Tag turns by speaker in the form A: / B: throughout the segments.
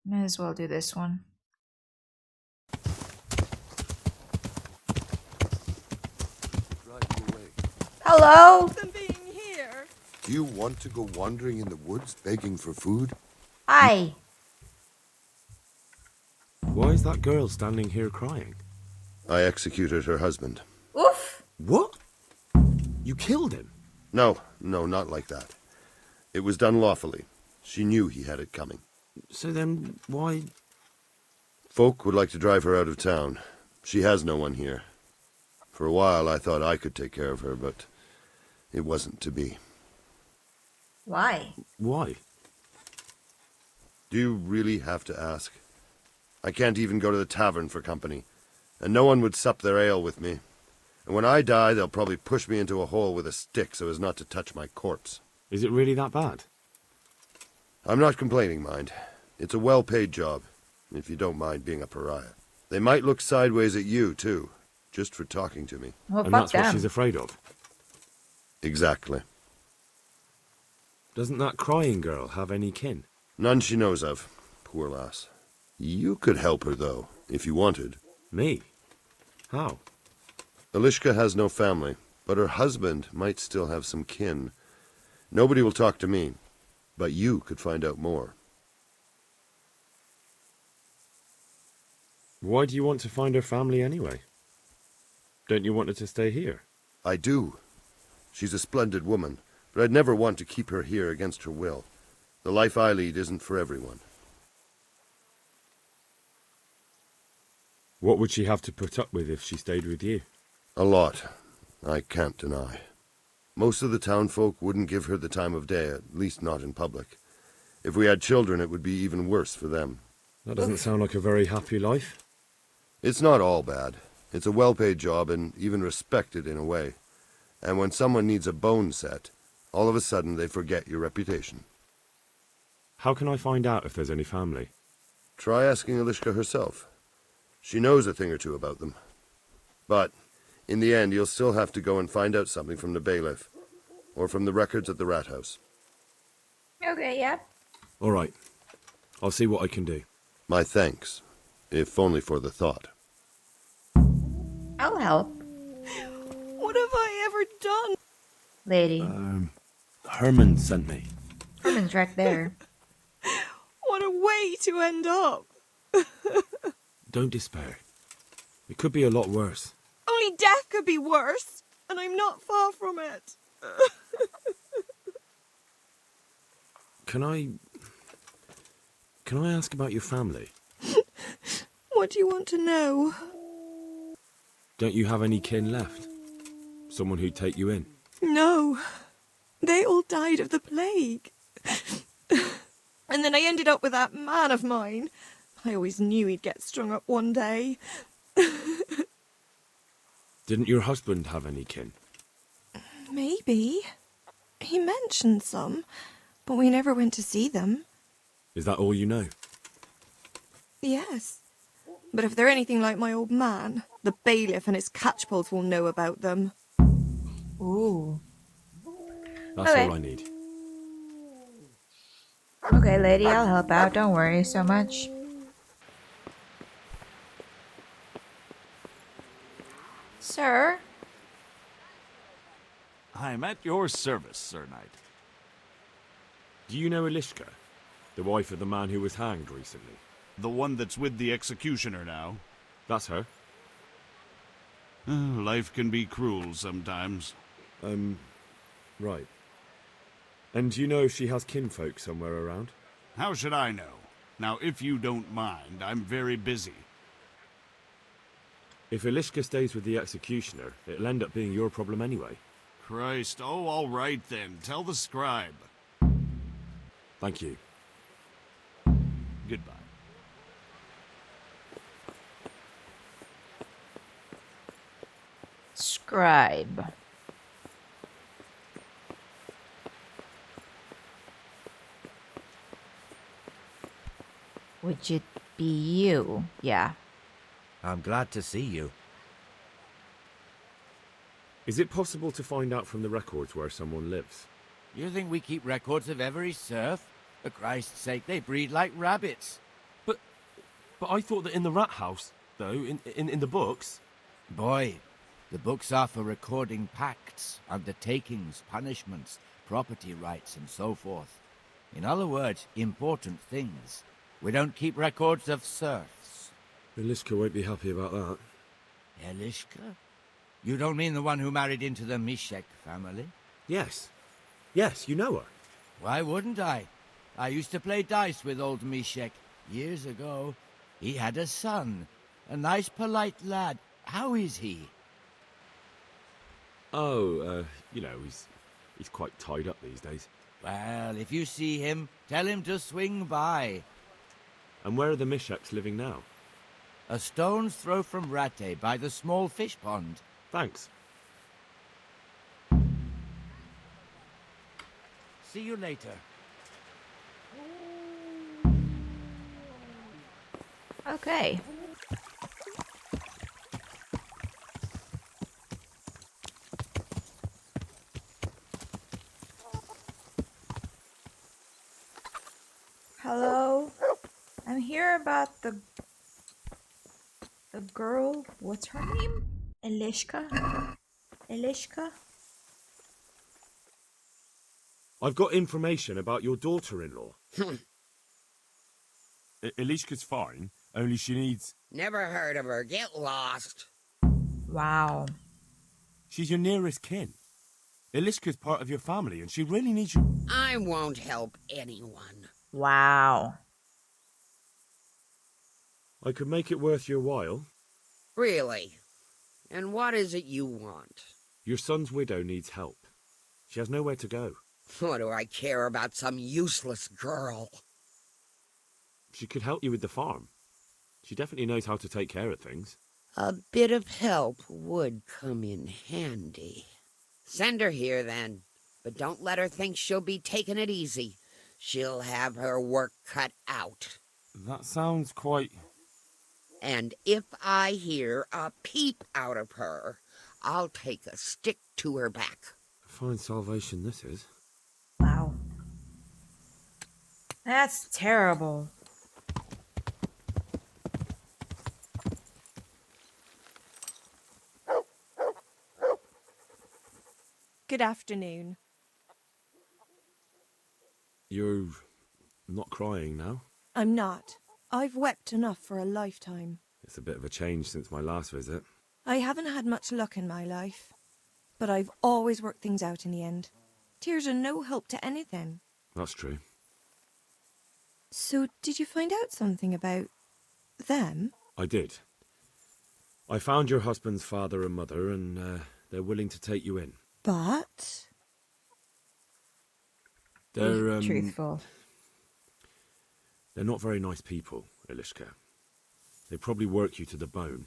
A: May as well do this one. Hello?
B: Them being here.
C: Do you want to go wandering in the woods begging for food?
A: Hi.
D: Why is that girl standing here crying?
C: I executed her husband.
A: Oof.
D: What? You killed him?
C: No, not like that. It was done lawfully. She knew he had it coming.
D: So then, why...
C: Folk would like to drive her out of town. She has no one here. For a while I thought I could take care of her, but it wasn't to be.
A: Why?
D: Why?
C: Do you really have to ask? I can't even go to the tavern for company, and no one would sup their ale with me. And when I die, they'll probably push me into a hole with a stick so as not to touch my corpse.
D: Is it really that bad?
C: I'm not complaining, mind. It's a well-paid job, if you don't mind being a pariah. They might look sideways at you, too, just for talking to me.
A: Well,
D: And
A: fuck
D: that's
A: them.
D: what she's afraid of?
C: Exactly.
D: Doesn't that crying girl have any kin?
C: None she knows of. Poor lass. You could help her, though, if you wanted.
D: Me? How?
C: Elishka has no family, but her husband might still have some kin. Nobody will talk to me, but you could find out more.
D: Why do you want to find her family anyway? Don't you want her to stay here?
C: I do. She's a splendid woman, but I'd never want to keep her here against her will. The life I lead isn't for everyone.
D: What would she have to put up with if she stayed with you?
C: A lot, I can't deny. Most of the townfolk wouldn't give her the time of day, at least not in public. If we had children, it would be even worse for them.
D: That doesn't sound like a very happy life.
C: It's not all bad. It's a well-paid job and even respected in a way. And when someone needs a bone set, all of a sudden they forget your reputation.
D: How can I find out if there's any family?
C: Try asking Elishka herself. She knows a thing or two about them. But in the end, you'll still have to go and find out something from the bailiff, or from the records at the rat house.
A: Okay, yeah.
D: All right. I'll see what I can do.
C: My thanks, if only for the thought.
A: I'll help.
B: What have I ever done?
A: Lady.
D: Herman sent me.
A: Herman's right there.
B: What a way to end up.
D: Don't despair. It could be a lot worse.
B: Only death could be worse, and I'm not far from it.
D: Can I ask about your family?
B: What do you want to know?
D: Don't you have any kin left? Someone who'd take you in?
B: No. They all died of the plague. And then I ended up with that man of mine. I always knew he'd get strung up one day.
D: Didn't your husband have any kin?
B: Maybe. He mentioned some, but we never went to see them.
D: Is that all you know?
B: Yes. But if they're anything like my old man, the bailiff and his catchpoles will know about them.
A: Ooh.
D: That's
A: Okay.
D: all I need.
A: Okay, lady, I'll help out. Don't worry so much. Sir?
E: I'm at your service, Sir Knight.
D: Do you know Elishka? The wife of the man who was hanged recently?
E: The one that's with the executioner now.
D: That's her?
E: Life can be cruel sometimes.
D: Right. And do you know if she has kinfolk somewhere around?
E: How should I know? Now, if you don't mind, I'm very busy.
D: If Elishka stays with the executioner, it'll end up being your problem anyway.
E: Christ, oh, all right then. Tell the scribe.
D: Thank you.
E: Goodbye.
A: Scribe. Would it be you? Yeah.
F: I'm glad to see you.
D: Is it possible to find out from the records where someone lives?
F: You think we keep records of every serf? For Christ's sake, they breed like rabbits.
G: But I thought that in the rat house, though, in the books...
F: Boy, the books are for recording pacts, undertakings, punishments, property rights, and so forth. In other words, important things. We don't keep records of serfs.
D: Eliska won't be happy about that.
F: Eliska? You don't mean the one who married into the Mishek family?
D: Yes. Yes, you know her.
F: Why wouldn't I? I used to play dice with old Mishek years ago. He had a son, a nice, polite lad. How is he?
D: Oh, you know, he's quite tied up these days.
F: Well, if you see him, tell him to swing by.
D: And where are the Misheks living now?
F: A stone's throw from Rate by the small fish pond.
D: Thanks.
F: See you later.
A: Okay. Hello? I'm here about the girl. What's her name? Elishka? Elishka?
D: I've got information about your daughter-in-law.
E: Elishka's fine, only she needs...
H: Never heard of her. Get lost.
A: Wow.
E: She's your nearest kin. Elishka's part of your family, and she really needs you.
H: I won't help anyone.
A: Wow.
D: I could make it worth your while.
H: Really? And what is it you want?
D: Your son's widow needs help. She has nowhere to go.
H: What do I care about some useless girl?
D: She could help you with the farm. She definitely knows how to take care of things.
H: A bit of help would come in handy. Send her here, then. But don't let her think she'll be taking it easy. She'll have her work cut out.
E: That sounds quite...
H: And if I hear a peep out of her, I'll take a stick to her back.
D: Fine salvation this is.
A: Wow. That's terrible.
B: Good afternoon.
D: You're not crying now?
B: I'm not. I've wept enough for a lifetime.
D: It's a bit of a change since my last visit.
B: I haven't had much luck in my life, but I've always worked things out in the end. Tears are no help to anything.
D: That's true.
B: So, did you find out something about them?
D: I did. I found your husband's father and mother, and they're willing to take you in.
B: But...
D: They're,
A: Truthful.
D: They're not very nice people, Elishka. They probably work you to the bone.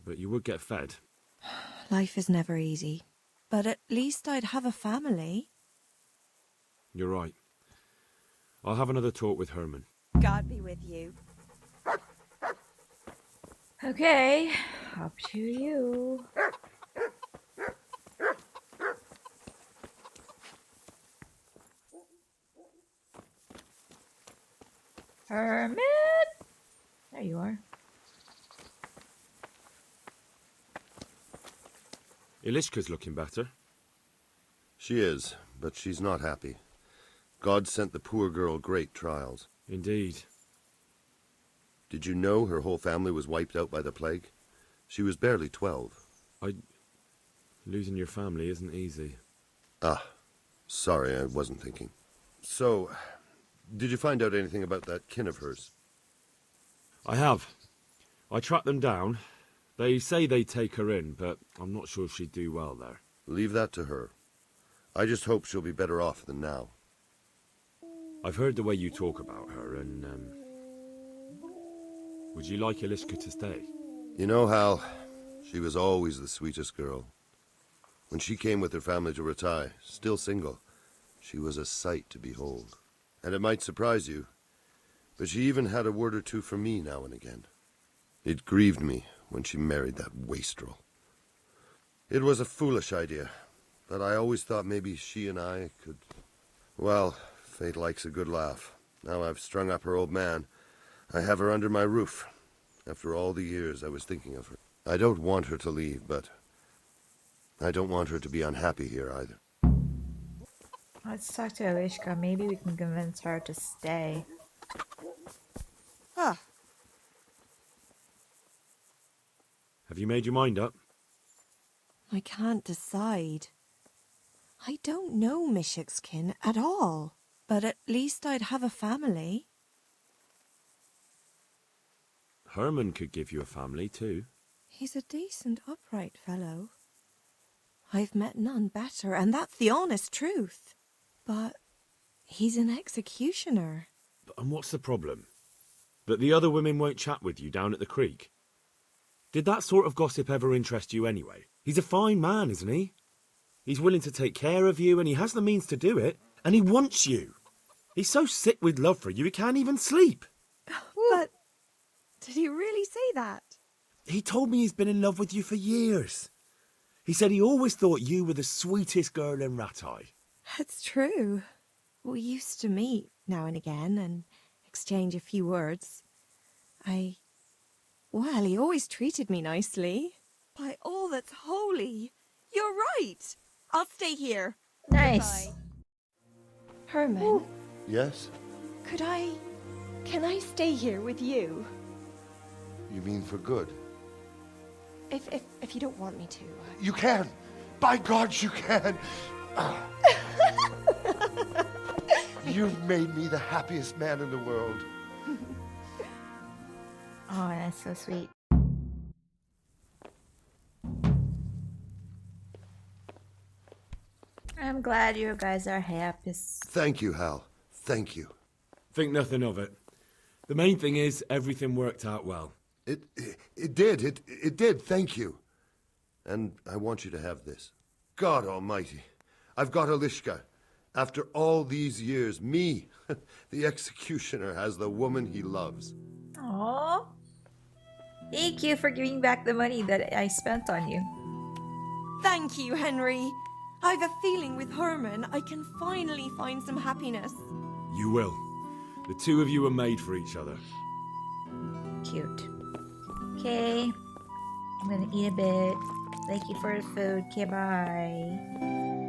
D: But you would get fed.
B: Life is never easy. But at least I'd have a family.
D: You're right. I'll have another talk with Herman.
B: God be with you.
A: Okay, up to you. Herman! There you are.
D: Elishka's looking better.
C: She is, but she's not happy. God sent the poor girl great trials.
D: Indeed.
C: Did you know her whole family was wiped out by the plague? She was barely 12.
D: Losing your family isn't easy.
C: Ah, sorry, I wasn't thinking. So, did you find out anything about that kin of hers?
D: I have. I tracked them down. They say they take her in, but I'm not sure she'd do well there.
C: Leave that to her. I just hope she'll be better off than now.
D: I've heard the way you talk about her, and, would you like Elishka to stay?
C: You know, Hal, she was always the sweetest girl. When she came with her family to Ratai, still single, she was a sight to behold. And it might surprise you, but she even had a word or two for me now and again. It grieved me when she married that wastrel. It was a foolish idea, but I always thought maybe she and I could... Well, fate likes a good laugh. Now I've strung up her old man, I have her under my roof. After all the years I was thinking of her. I don't want her to leave, but I don't want her to be unhappy here either.
A: Let's talk to Alishka. Maybe we can convince her to stay.
B: Ah,
D: Have you made your mind up?
B: I can't decide. I don't know Mishik's kin at all, but at least I'd have a family.
D: Herman could give you a family, too.
B: He's a decent, upright fellow. I've met none better, and that's the honest truth. But he's an executioner.
D: And what's the problem? That the other women won't chat with you down at the creek? Did that sort of gossip ever interest you anyway? He's a fine man, isn't he? He's willing to take care of you, and he has the means to do it, and he wants you. He's so sick with love for you, he can't even sleep.
B: But did he really say that?
D: He told me he's been in love with you for years. He said he always thought you were the sweetest girl in Rattay.
B: That's true. We used to meet now and again and exchange a few words. Well, he always treated me nicely. By all that's holy, you're right. I'll stay here.
A: Nice.
B: Herman,
C: Yes?
B: can I stay here with you?
C: You mean for good?
B: If you don't want me to.
C: You can! By God, you can! You've made me the happiest man in the world.
A: Oh, that's so sweet. I'm glad you guys are happy.
C: Thank you, Hal. Thank you.
D: Think nothing of it. The main thing is everything worked out well.
C: It did, thank you. And I want you to have this. God almighty, I've got Alishka. After all these years, me, the executioner, has the woman he loves.
A: Aww. Thank you for giving back the money that I spent on you.
B: Thank you, Henry. I've a feeling with Herman I can finally find some happiness.
D: You will. The two of you are made for each other.
A: Cute. Okay. I'm gonna eat a bit. Thank you for the food. Okay, bye.